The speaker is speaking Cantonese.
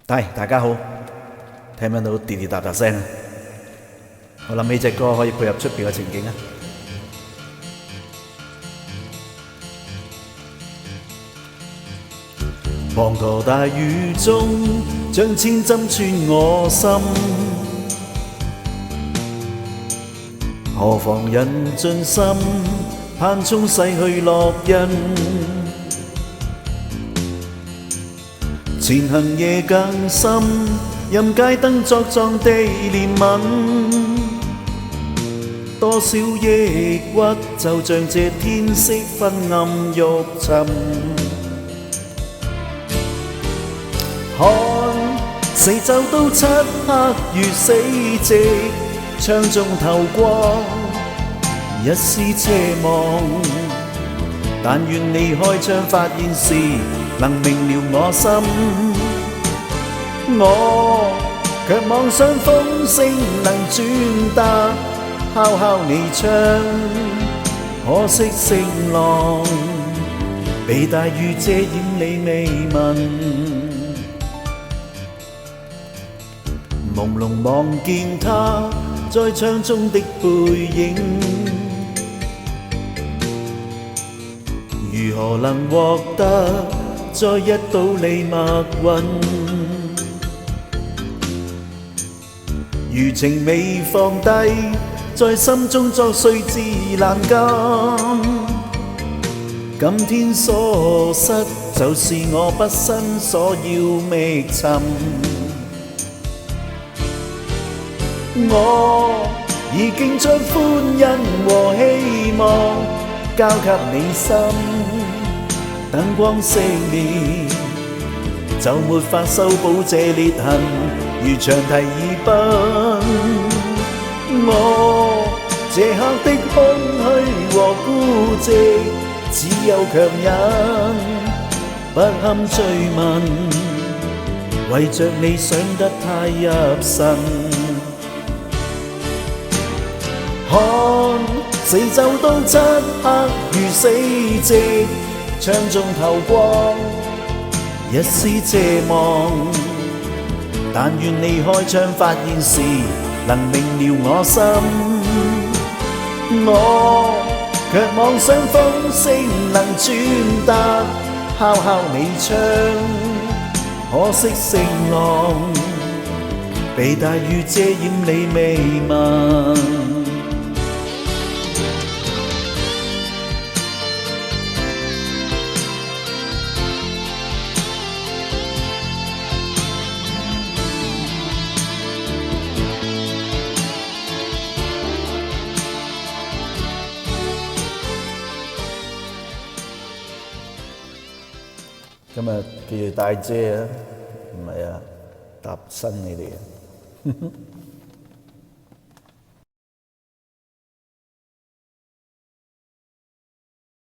大家好，聽唔聽到滴滴答答聲啊？我諗起隻歌可以配合出邊嘅情景啊！滂沱大雨中，將千針穿我心，何妨人盡心，盼衝逝去烙印。前行夜更深，任街燈作狀地憐憫。多少抑鬱，就像這天色昏暗欲沉。看四周都漆黑如死寂，窗中透光，一絲奢望。但願你開窗發現時，能明了我心。我卻妄想風聲能轉達，敲敲你窗，可惜聲浪被大雨遮掩你未聞。朦朧望見他在窗中的背影，如何能獲得再一道你默允？餘情未放低，在心中作碎自難禁。今天所失，就是我畢生所要覓尋。我已經將歡欣和希望交給你心，燈光熄滅，就沒法修補這裂痕，如長堤已崩。我這刻的空虛和孤寂，只有強忍，不堪追問，為着你想得太入神。看四周都漆黑如死寂，窗中透光，一絲奢望。但願你開窗發現時，能明了我心。我卻妄想風聲能轉達，敲敲你窗，可惜聲浪被大雨遮掩你未聞。今日記住帶遮啊，唔係啊，搭身你哋啊。